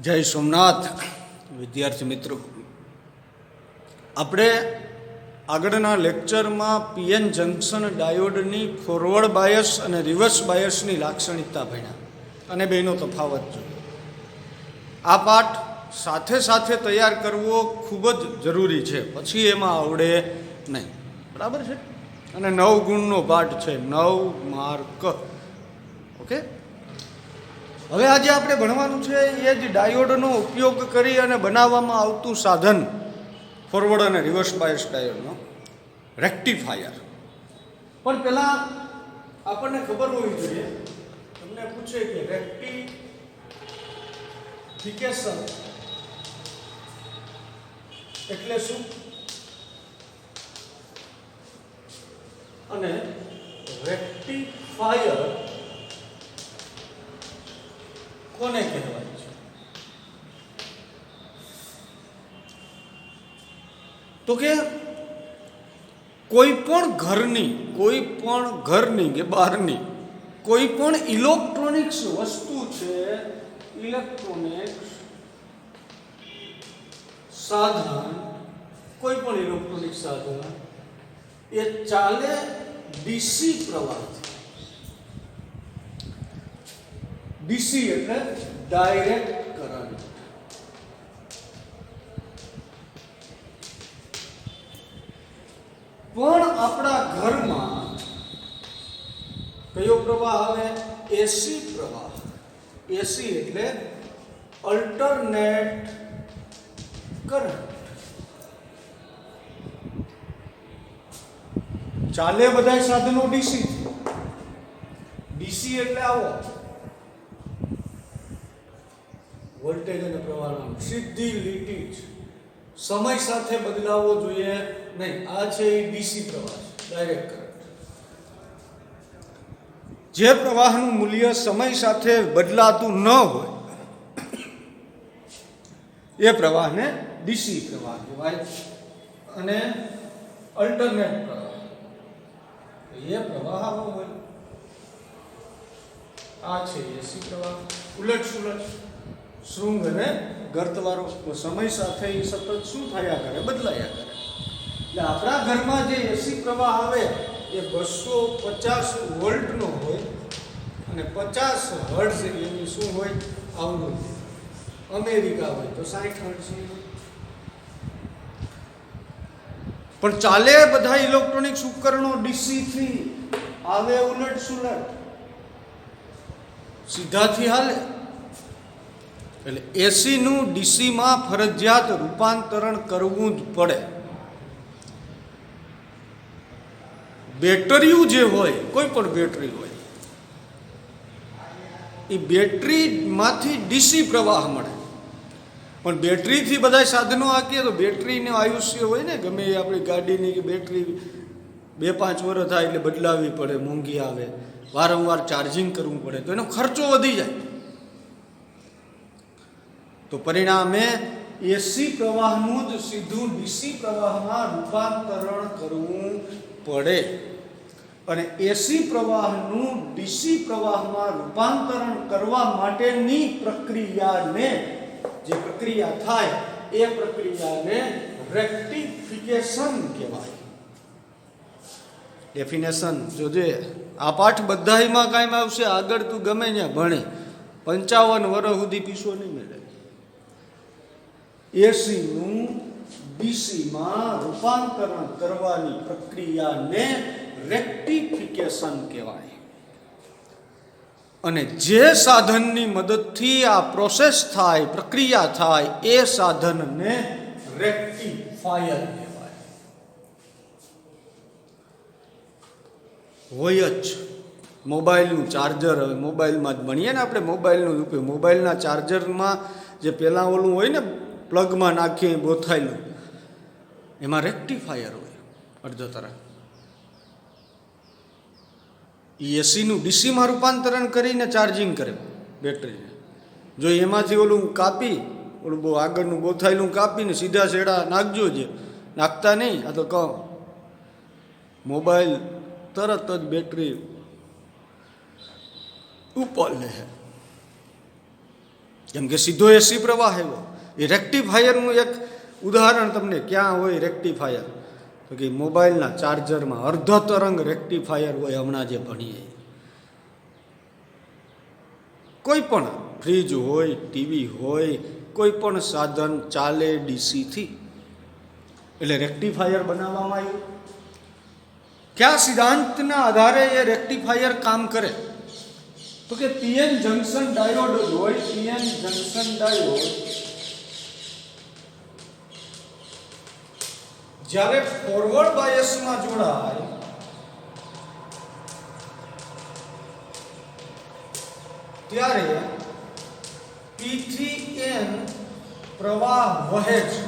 જય સોમનાથ વિદ્યાર્થી મિત્રો, આપણે આગળના લેક્ચરમાં પીએન જંક્શન ડાયોડની ફોરવર્ડ બાયસ અને રિવર્સ બાયસની લાક્ષણિકતા ભણ્યા અને બેનો તફાવત જોયો. આ પાઠ સાથે સાથે તૈયાર કરવો ખૂબ જ જરૂરી છે, પછી એમાં આવડે નહીં. બરાબર છે? અને 9 ગુણનો પાઠ છે, 9 માર્ક. ઓકે, હવે આજે આપણે ભણવાનું છે એ જ ડાયોડનો ઉપયોગ કરી અને બનાવવામાં આવતું સાધન, ફોરવર્ડ અને રિવર્સ બાયસ ડાયોડનો રેક્ટિફાયર. પણ પહેલાં આપણને ખબર હોવી જોઈએ, તમને પૂછે કે રેક્ટિફિકેશન એટલે શું અને રેક્ટિફાયર કોને કહેવાય છે? તો કે કોઈ પણ ઘરની કે બહારની કોઈ પણ ઇલેક્ટ્રોનિક્સ વસ્તુ છે, ઇલેક્ટ્રોનિક્સ સાધન, કોઈ પણ ઇલેક્ટ્રોનિક સાધન એ ચાલે ડીસી પ્રવાહથી. ડીસી એટલે ડાયરેક્ટ કરંટ. પણ આપણા ઘરમાં કયો પ્રવાહ આવે? એસી પ્રવાહ. એસી એટલે અલ્ટરનેટ કરંટ. ચાલે બધા સાધનો ડીસી. ડીસી એટલે આવો વોલ્ટેજ અને પ્રવાહનો સીધી લીટી છે, સમય સાથે બદલાવો જોઈએ નહીં. આ છે એ ડીસી પ્રવાહ છે, ડાયરેક્ટ કરંટ. જે પ્રવાહનું મૂલ્ય સમય સાથે બદલાતું ન હોય એ પ્રવાહને ડીસી પ્રવાહ કહેવાય. અને અલ્ટરનેટ પ્રવાહ એ પ્રવાહ આવો હોય. આ છે એસી પ્રવાહ, ઉલટ સુલટ શૃંગ અને ગર્તવાળો. સમય સાથે એ સતત શું થયા કરે? બદલાયા કરે. એટલે આપણા ઘરમાં જે એસી પ્રવાહ આવે એ 250 વોલ્ટનો હોય અને 50 હર્ટ્ઝ એની શું હોય? આવૃત્તિ. અમેરિકા હોય તો 60 હર્ટ્ઝની હોય. પણ ચાલે બધા ઇલેક્ટ્રોનિક્સ ઉપકરણો ડીસી થી આવે, ઉલટ સુલટ સીધાથી હાલે. એટલે એસીનું ડીસીમાં ફરજિયાત રૂપાંતરણ કરવું જ પડે. બેટરીઓ જે હોય, કોઈ પણ બેટરી હોય, એ બેટરીમાંથી ડીસી પ્રવાહ મળે. પણ બેટરીથી બધા સાધનો આંકીએ તો બેટરીનું આયુષ્ય હોય ને, ગમે એ આપણી ગાડીની કે બેટરી 2-5 વર્ષ થાય એટલે બદલાવવી પડે, મોંઘી આવે, વારંવાર ચાર્જિંગ કરવું પડે, તો એનો ખર્ચો વધી જાય. તો પરિણામે એસી પ્રવાહનું જ સીધું ડીસી પ્રવાહમાં રૂપાંતરણ કરવું પડે. અને એસી પ્રવાહનું ડીસી પ્રવાહમાં રૂપાંતરણ કરવા માટેની પ્રક્રિયાને, જે પ્રક્રિયા થાય એ પ્રક્રિયાને રેક્ટિફિકેશન કહેવાય. ડેફિનેશન જોજે, આ પાઠ બધાયમાં કાયમ આવશે. આગળ તું ગમે ત્યાં ભણે, 55 વર્ષ સુધી પીસો નહીં મળે. એસીનું ડીસીમાં રૂપાંતરણ કરવાની પ્રક્રિયાને રેક્ટિફિકેશન કહેવાય. અને જે સાધનની મદદથી આ પ્રોસેસ થાય, પ્રક્રિયા થાય, એ સાધનને રેક્ટિફાયર કહેવાય. હોય જ મોબાઈલનું ચાર્જર. હવે મોબાઈલમાં જ ભણીએ ને આપણે, મોબાઈલનું ઉપયોગ. મોબાઈલના ચાર્જરમાં જે પહેલાં ઓલું હોય ને, પ્લગમાં નાખીને બોથાયેલું, એમાં રેક્ટિફાયર હોય અડધો તરફ. એ એસીનું ડીસીમાં રૂપાંતરણ કરીને ચાર્જિંગ કરે બેટરીને. જો એમાંથી ઓલું કાપી, ઓલું બહુ આગળનું બોથાયેલું કાપીને સીધા છેડા નાખજો, જે નાખતા નહીં. આ તો કહો મોબાઈલ તરત જ બેટરી ઉપર લે. જેમ કે સીધો એસી પ્રવાહ આવ્યો, એ રેક્ટિફાયરનું એક ઉદાહરણ તમને ક્યાં હોય રેક્ટિફાયર, તો કે મોબાઈલના ચાર્જરમાં અર્ધ તરંગ રેક્ટિફાયર હોય. હમણાં જે ભણીએ કોઈ પણ ફ્રીજ હોય, ટીવી હોય, કોઈ પણ સાધન ચાલે ડીસીથી, એટલે રેક્ટિફાયર બનાવવામાં આવ્યું. કયા સિદ્ધાંતના આધારે એ રેક્ટિફાયર કામ કરે, તો કે પીએન જંકશન ડાયોડ હોય. પીએન જંકશન ડાયોડ જ્યારે ફોરવર્ડ બાયસમાં જોડાય ત્યારે P3N પ્રવાહ વહે છે,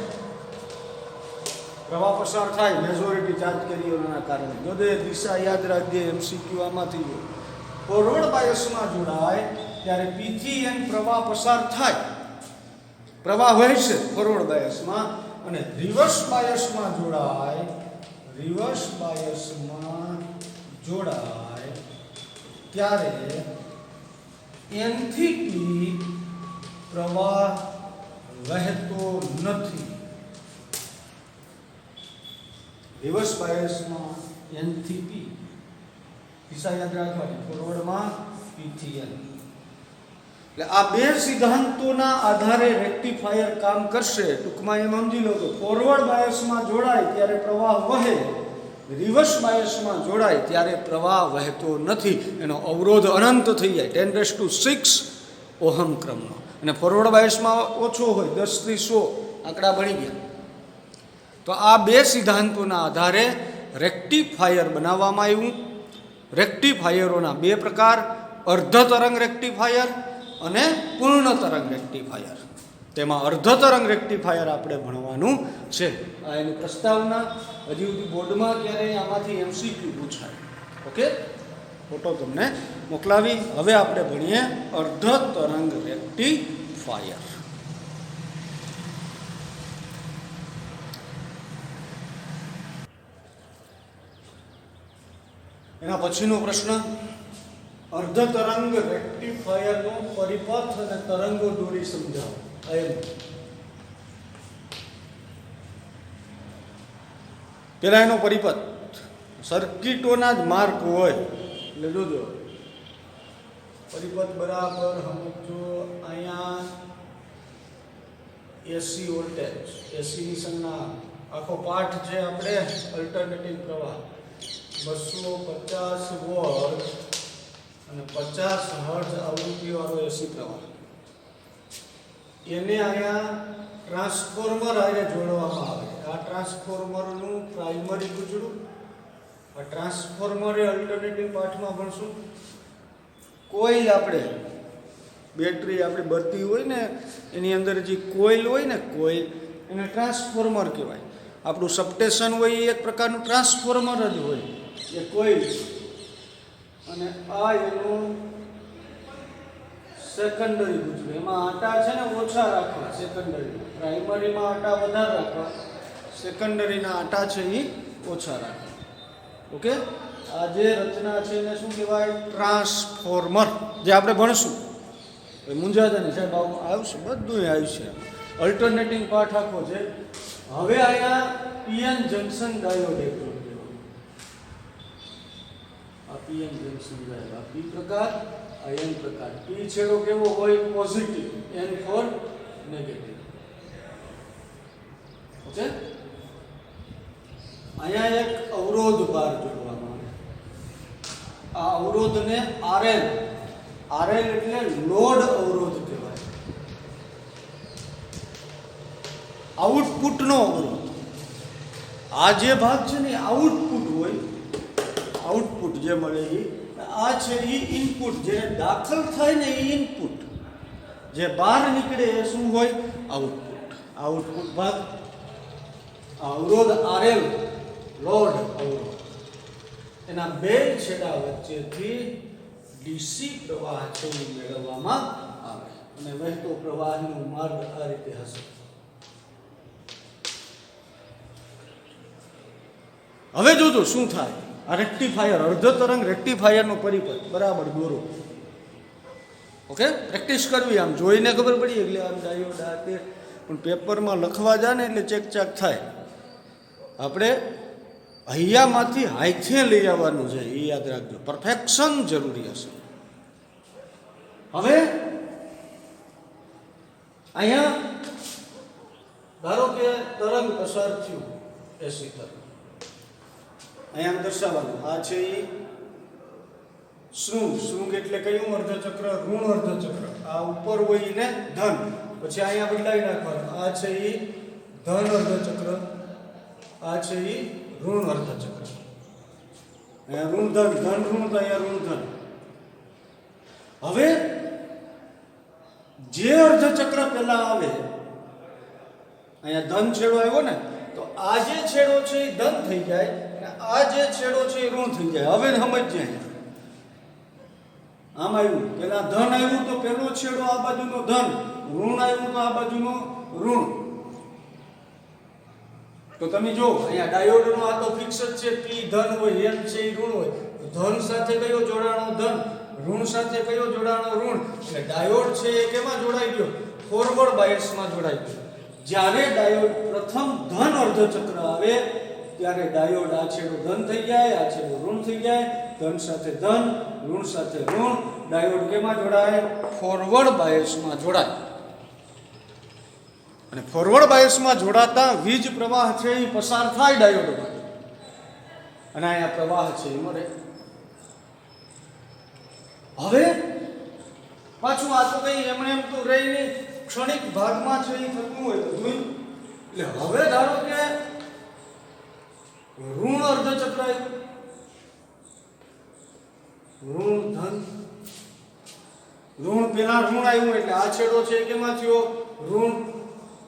પ્રવાહ પસાર થાય મેજોરિટી ચાર્જ કેરિયરના કારણે. જો દિશા યાદ રાખજે, એમસીક્યુ આમાંથી ફોરવર્ડ બાયસમાં જોડાય ત્યારે P3N પ્રવાહ પસાર થાય, પ્રવાહ વહેશે ફોરવર્ડ બાયસમાં. અને રિવર્સ બાયસમાં જોડાય, રિવર્સ બાયસમાં જોડાય ત્યારે N થી P પ્રવાહ વહેતો નથી. રિવર્સ બાયસમાં N થી P, દિશા યાદ રાખવાની, ફોરવર્ડમાં P થી N. એટલે આ બે સિદ્ધાંતોના આધારે રેક્ટિફાયર કામ કરશે. ટૂંકમાં એમ સમજી લો કે ફોરવર્ડ બાયસમાં જોડાય ત્યારે પ્રવાહ વહે, રિવર્સ બાયસમાં જોડાય ત્યારે પ્રવાહ વહેતો નથી. એનો અવરોધ અનંત થઈ જાય, 10⁶ ઓહમ ક્રમનો. અને ફોરવર્ડ બાયસમાં ઓછો હોય, 10 થી 100 આંકડા બની ગયા. તો આ બે સિદ્ધાંતોના આધારે રેક્ટિફાયર બનાવવામાં આવ્યું. રેક્ટિફાયરોના બે પ્રકાર, અર્ધ તરંગ રેક્ટિફાયર અને પૂર્ણ તરંગ રેક્ટિફાયર. તેમાં અર્ધ તરંગ રેક્ટિફાયર આપણે ભણવાનું છે. આ એની પ્રસ્તાવના. હજી સુધી બોર્ડમાં ક્યારેય આમાંથી એમસીક્યુ પૂછાય. ઓકે, ફોટો તમને મોકલાવી. હવે આપણે ભણીએ અર્ધ તરંગ રેક્ટિફાયર. એના પછીનો પ્રશ્ન, અર્ધ તરંગ રેક્ટિફાયરનો પરિપથ અને તરંગો દોરી સમજાવો. પેલા એનો પરિપથ, સર્કિટોના જ માર્ક હોય એટલે જોજો પરિપથ બરાબર સમજો. અહીંયા એસી વોલ્ટેજ, એસીની સંજ્ઞા આખો પાઠ છે આપણે અલ્ટરનેટિંગ પ્રવાહ 250 વોલ્ટ અને 50 હર્ટ્ઝ આવૃત્તિવાળો એસી પ્રવાહ. એને અહીંયા ટ્રાન્સફોર્મર આને જોડવામાં આવે. આ ટ્રાન્સફોર્મરનું પ્રાઇમરી ગુજરું. આ ટ્રાન્સફોર્મર એ અલ્ટરનેટિવ પાઠમાં ભણશું. કોઇલ, આપણે બેટરી આપણે બળતી હોય ને એની અંદર જે કોઇલ હોય ને, કોઇલ એને ટ્રાન્સફોર્મર કહેવાય. આપણું સબસ્ટેશન હોય એ એક પ્રકારનું ટ્રાન્સફોર્મર જ હોય, એ કોઇલ. અને આ એનું સેકન્ડરી ગુજરું. એમાં આટા છે ને ઓછા રાખવા, સેકન્ડરી. પ્રાઇમરીમાં આટા વધારે રાખવા, સેકન્ડરીના આટા છે એ ઓછા રાખવા. ઓકે, આ જે રચના છે એને શું કહેવાય? ટ્રાન્સફોર્મર. જે આપણે ભણશું, મૂંઝાતા નહીં સાહેબ, આવશે બધું આવશે. અલ્ટરનેટિંગ પાર્ટ આખો છે. હવે અહીંયા પીએન જંકશન ડાયોડ એક જોડ્યો. આ પીએન જંકશન ડાયોડ, આ પી પ્રકાર, આ એન પ્રકાર. પી છેડો કેવો હોય? Positive. N for negative. Okay, અહીંયા એક અવરોધ બાર જોડવામાં આવે. આ અવરોધને આરએલ, આરએલ એટલે લોડ અવરોધ કહેવાય. આઉટપુટનો અવરોધ. આ જે ભાગ છે ને આઉટપુટ હોય, આઉટપુટ જે મળે એ. આ છે એ ઇનપુટ, જે દાખલ થાય ને એ ઇનપુટ, જે બહાર નીકળે એ શું હોય? આઉટપુટ. આઉટપુટ ભાગ. અવરોધ આરએલ, લોડ અવરોધ, એના બે છેડા વચ્ચેથી ડીસી પ્રવાહ છે એ મેળવવામાં આવે. અને વહેતો પ્રવાહનો માર્ગ આ રીતે હશે. હવે જોજો શું થાય. આ રેક્ટિફાયર, અર્ધ તરંગ રેક્ટિફાયરનો પરિપથ બરાબર દોરો. ઓકે, પ્રેક્ટિસ કરવી, આમ જોઈને ખબર પડી એટલે આમ ડાયોડ આ તે, પણ પેપરમાં લખવા જાય ને એટલે ચેકચાક થાય. આપણે અહીંયામાંથી હાથે લઈ આવવાનું છે, એ યાદ રાખજો. પરફેક્શન જરૂરી હશે. હવે અહીંયા ધારો કે તરંગ પસાર થયું એસી તરંગ, અહીંયા દર્શાવવાનું. આ છે એ શૃંગ. શૃંગ એટલે કયું અર્ધચક્ર? ઋણ અર્ધચક્ર. આ ઉપર હોય ને ધન, પછી અહીંયા બદલાવી નાખવાનું. આ છે એ ધન અર્ધચક્ર, આ છે એ ઋણ અર્ધચક્ર. અહીંયા ઋણ ધન, ધન ઋણ, તો અહીંયા ઋણ ધન. હવે જે અર્ધચક્ર પહેલા આવે, અહીંયા ધન છેડો આવ્યો ને, તો આ જે છેડો છે એ ધન થઈ જાય અને આ જે છેડો છે એ ઋણ થઈ જાય. હવે સમજજે, આમ આવ્યું, પેલા ધન આવ્યું તો પેલો છેડો આ બાજુનો ધન, ઋણ આવ્યું તો આ બાજુનો ઋણ. તો તમે જો અહીંયા ડાયોડનો આ તો ફિક્સ જ છે, પી ધન હોય, એન છે એ ઋણ હોય. ધન સાથે કયો જોડાણો? ધન. ઋણ સાથે કયો જોડાણો? ઋણ. એટલે ડાયોડ છે એ કેમાં જોડાઈ ગયો? ફોરવર્ડ બાયસમાં જોડાઈ ગયો. જ્યારે ડાયોડ પ્રથમ ધન અર્ધચક્ર આવે ત્યારે ડાયોડ આ છેડો ધન થઈ જાય, આ છેડો ઋણ થઈ જાય. ધન સાથે ધન, ઋણ સાથે ઋણ. ડાયોડ કેમાં જોડાય? ફોરવર્ડ બાયસમાં જોડાય. અને ફોરવર્ડ બાયસમાં જોડાતા વીજ પ્રવાહ છે એ પસાર થાય ડાયોડમાં, અને અહીંયા પ્રવાહ છે એ મળે. હવે પાછું આ તો કઈ એમણે એમ તો રહી નહીં, ક્ષણિક ભાગમાં છે એ થતું હોય તો જોયું. એટલે હવે ધારો કે ઋણ અર્ધચક્ર આવ્યું, ઋણ ધન, ઋણ પેલા ઋણ આવ્યું એટલે આ છેડો છે એ કેમાં થયો? ઋણ.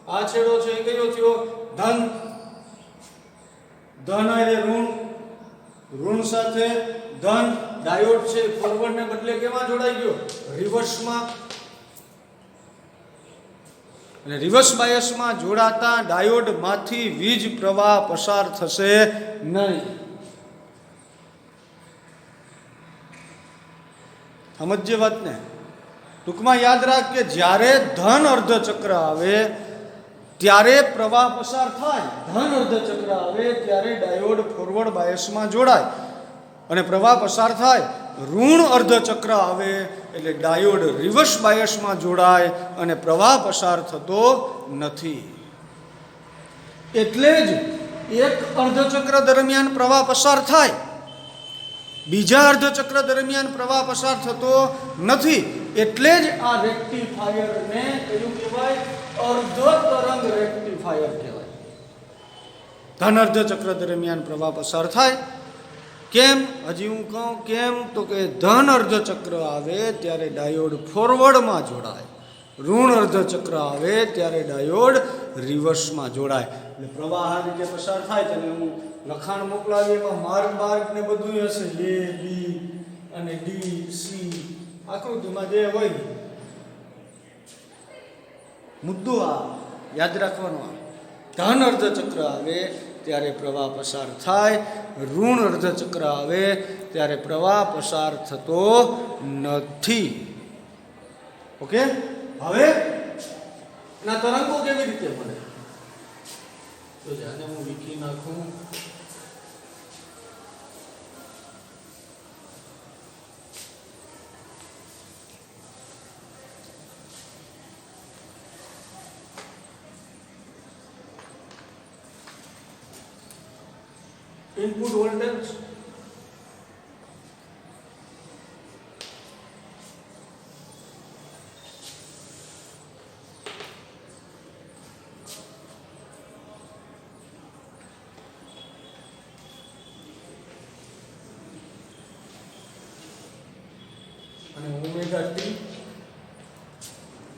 આ છેડો છે એ કયો થયો? ધન. ધન એટલે ઋણ, ઋણ સાથે ધન. ડાયોડ છે ફોરવર્ડ ને બદલે કેમાં જોડાઈ ગયો? રિવર્સમાં. અને રિવર્સ બાયસમાં જોડાતા ડાયોડમાંથી વીજ પ્રવાહ પસાર થશે નહીં. સમજ્જે વાતને? ટૂંકમાં યાદ રાખ કે જ્યારે ધન અર્ધચક્ર આવે ત્યારે પ્રવાહ પસાર થાય. ધન અર્ધચક્ર આવે ત્યારે ડાયોડ ફોરવર્ડ બાયસમાં જોડાય અને પ્રવાહ પસાર થાય. ઋણ અર્ધચક્ર આવે એટલે ડાયોડ રિવર્સ બાયસમાં જોડાય અને પ્રવાહ પસાર થતો નથી. એટલે જ એક અર્ધચક્ર દરમિયાન પ્રવાહ પસાર થાય, બીજા અર્ધચક્ર દરમિયાન પ્રવાહ પસાર થતો નથી. એટલે જ આ રેક્ટિફાયરને કયું કહેવાય? અર્ધ તરંગ રેક્ટિફાયર કહેવાય. ધન અર્ધચક્ર દરમિયાન પ્રવાહ પસાર થાય. કેમ? હજી હું કહું કેમ, તો કે ધન અર્ધચક્ર આવે ત્યારે ડાયોડ ફોરવર્ડમાં જોડાય, ઋણ અર્ધચક્ર આવે ત્યારે ડાયોડ રિવર્સમાં જોડાય. એટલે પ્રવાહ આ રીતે પસાર થાય. તમે હું લખાણ મોકલાવી, એમાં માર્ગ ને બધું હશે, એ બી અને ડી સી આકૃતિમાં જે હોય. મુદ્દો આ યાદ રાખવાનો. ધન અર્ધચક્ર આવે ત્યારે પ્રવાહ પસાર થાય, ઋણ અર્ધચક્ર આવે ત્યારે પ્રવાહ પસાર થતો નથી. ઓકે, હવે ના તરંગો કેવી રીતે મળે? તો જાને હું વિકી નાખું. ઇનપુટ વોલ્ટેજ અને ઓમેગા ટી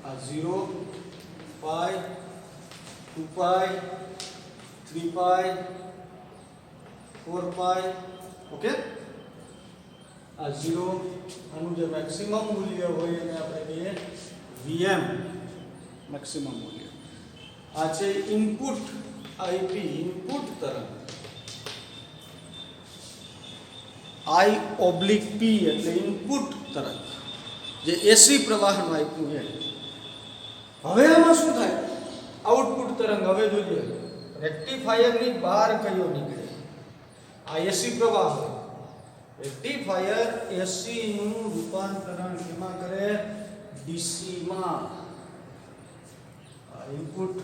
આ 0 પાઈ 2 પાઈ 3 પાઈ 4 પાઈ. ઓકે, આ 0 આનું જે મેક્સિમમ મૂલ્ય હોય એને આપણે કહીએ Vm, મેક્સિમમ મૂલ્ય. આ છે ઇનપુટ IP, ઇનપુટ તરંગ. I/P એટલે ઇનપુટ તરંગ. જે એસી પ્રવાહનું આપ્યું છે. હવે આમાં શું થાય? આઉટપુટ તરંગ હવે જોઈએ રેક્ટિફાયરની બહાર કયો નીકળે. આ એસી પ્રવાહ હોય. રેક્ટિફાયર એસી નું રૂપાંતરણ કેમાં કરે? ડીસી માં. ઇનપુટ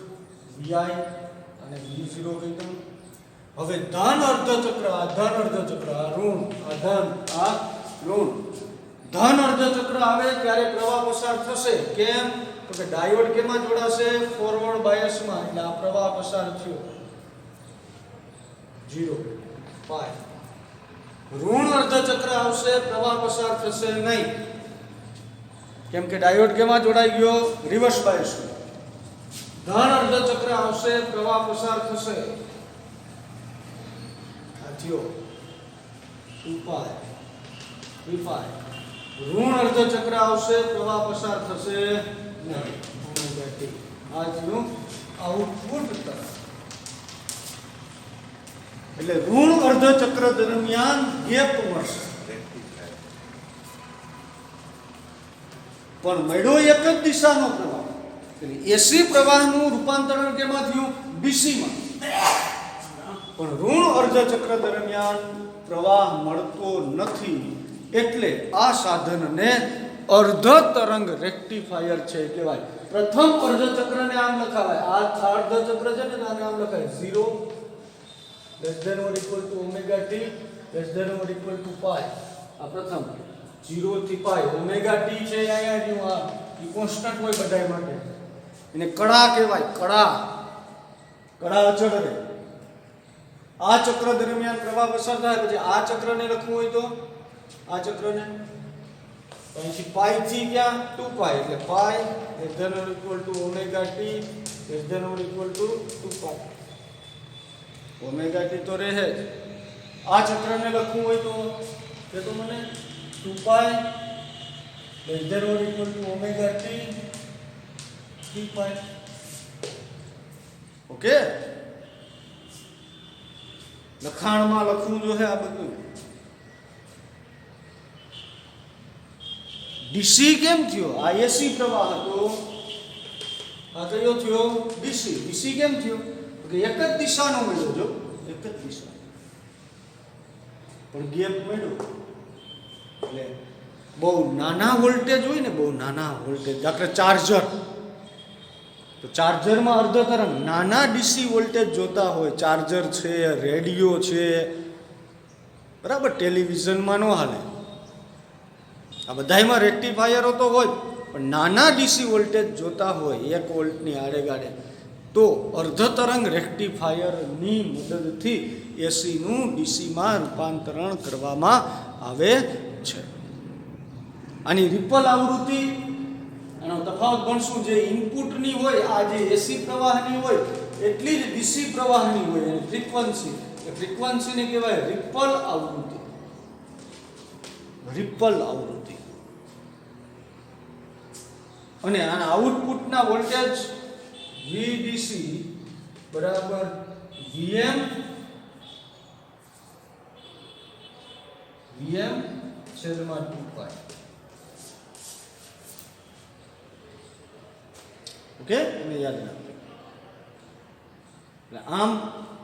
Vi અને V0 કહી દઉં. હવે ધન અર્ધચક્ર, આ ધન અર્ધચક્ર, આ ઋણ, આ ધન, આ ઋણ. ધન અર્ધચક્ર આવે ત્યારે પ્રવાહ પસાર થશે. કેમ? તો કે ડાયોડ કેમાં જોડાશે? ફોરવર્ડ બાયસમાં. એટલે આ પ્રવાહ પસાર થયો 0 પાય. ઋણ અર્ધચક્ર આવશે, પ્રવાહ પસાર થશે નહીં. કેમ કે ડાયોડ કેમાં જોડાઈ ગયો? રિવર્સ બાયસમાં. ધન અર્ધચક્ર આવશે, પ્રવાહ પસાર થશે. આ થયો 2 પાય 3 પાય. ઋણ અર્ધચક્ર આવશે, પ્રવાહ પસાર થશે નહીં. આ થયું આઉટપુટ તરફ. એટલે ઋણ અર્ધચક્ર દરમિયાન ગેપ મળશે, પણ મળ્યો એક જ દિશાનો પ્રવાહ. એસી પ્રવાહનું રૂપાંતરણ કેમાં થયું? ડીસીમાં. પણ ઋણ અર્ધચક્ર દરમિયાન પ્રવાહ મળતો નથી. એટલે આ સાધનને અર્ધ તરંગ રેક્ટિફાયર છે કહેવાય. પ્રથમ અર્ધચક્રને આમ લખાવાય. આ અર્ધચક્ર છે ને આને આમ લખાય 0 < omega t < pi. આ પ્રથમ 0 થી પાઈ. ઓમેગા ટી છે અહીંયા જો આ ઈ કોન્સ્ટન્ટ હોય બધાય માટે. એને કડા કહેવાય. કડા અચળ રહે. આ ચક્ર દરમિયાન પ્રવાહ પસાર થાય. પછી આ ચક્રને લખવું હોય તો આ ચક્રને અહીંથી પાઈ થી ક્યાં 2 પાઈ. એટલે પાઈ < omega t < 2 પાઈ. ઓમેગા ટી તો રહે જ. આ ચક્રને લખવું હોય તો કે તો મને 2 પાઈ < omega t 3 પાઈ. ઓકે, લખાણમાં લખવું જોઈએ આ બધું. ડીસી કેમ થયો? આ એસી પ્રવાહ હતો, આ કયો થયો? ડીસી. ડીસી કેમ થયો? કે એક જ દિશાનો મળ્યો. જો એક જ દિશા, પણ ગેપ મળ્યો. એટલે બહુ નાના વોલ્ટેજ હોય ને, બહુ નાના વોલ્ટેજ, દાખલા ચાર્જર, તો ચાર્જરમાં અર્ધ તરંગ નાના ડીસી વોલ્ટેજ જોતા હોય. ચાર્જર છે, રેડિયો છે, બરાબર, ટેલિવિઝનમાં ન હાલે. આ બધામાં રેક્ટિફાયરો તો હોય, પણ નાના ડીસી વોલ્ટેજ જોતા હોય 1 વોલ્ટની આડેગાડે, તો અર્ધ તરંગ રેક્ટિફાયરની મદદથી એસીનું ડીસીમાં રૂપાંતરણ કરવામાં આવે છે. આની રિપલ આવૃત્તિ, આનો તફાવત ભણશું. જે ઇનપુટની હોય, આ જે એસી પ્રવાહની હોય એટલી જ ડીસી પ્રવાહની હોય. અને ફ્રીક્વન્સી, એ ફ્રીક્વન્સીને કહેવાય રિપલ આવૃત્તિ. રિપલ આવૃત્તિ. અને આના આઉટપુટના વોલ્ટેજ VDC બરાબર VM છેદમાં 2 પાઈ. ઓકે, એને યાદ રાખજો. એટલે આમ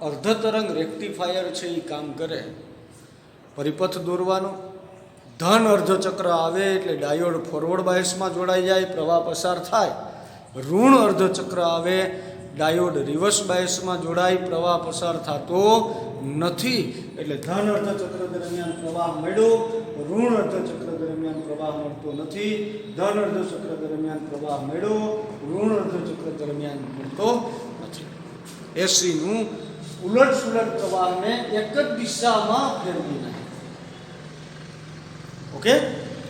અર્ધ તરંગ રેક્ટિફાયર છે એ કામ કરે. પરિપથ દોરવાનો. ધન અર્ધચક્ર આવે એટલે ડાયોડ ફોરવર્ડ બાયસમાં જોડાઈ જાય, પ્રવાહ પસાર થાય. ઋણ અર્ધચક્ર આવે, ડાયોડ રિવર્સ બાયસમાં જોડાઈ, પ્રવાહ પસાર થતો નથી. એટલે ધન અર્ધચક્ર દરમિયાન પ્રવાહ મળ્યો, ઋણ અર્ધચક્ર દરમિયાન પ્રવાહ મળતો નથી. ધન અર્ધચક્ર દરમિયાન પ્રવાહ મળ્યો, ઋણ અર્ધચક્ર દરમિયાન મળતો નથી. એસીનું ઉલટ સુલટ પ્રવાહને એક જ દિશામાં ફેરવી નાખે. ઓકે,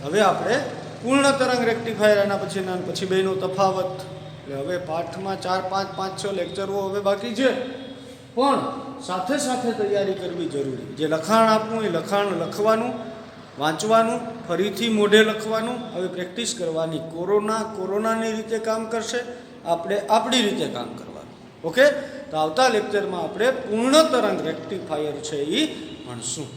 હવે આપણે પૂર્ણ તરંગ રેક્ટિફાયર, એના પછી બેનો તફાવત. એટલે હવે પાઠમાં 4, 5, 5, 6 લેક્ચરો હવે બાકી છે, પણ સાથે સાથે તૈયારી કરવી જરૂરી. જે લખાણ આપવું એ લખાણ લખવાનું, વાંચવાનું, ફરીથી મોઢે લખવાનું. હવે પ્રેક્ટિસ કરવાની. કોરોનાની રીતે કામ કરશે, આપણે આપણી રીતે કામ કરવાનું. ઓકે, તો આવતા લેક્ચરમાં આપણે પૂર્ણ તરંગ રેક્ટિફાયર છે એ ભણશું.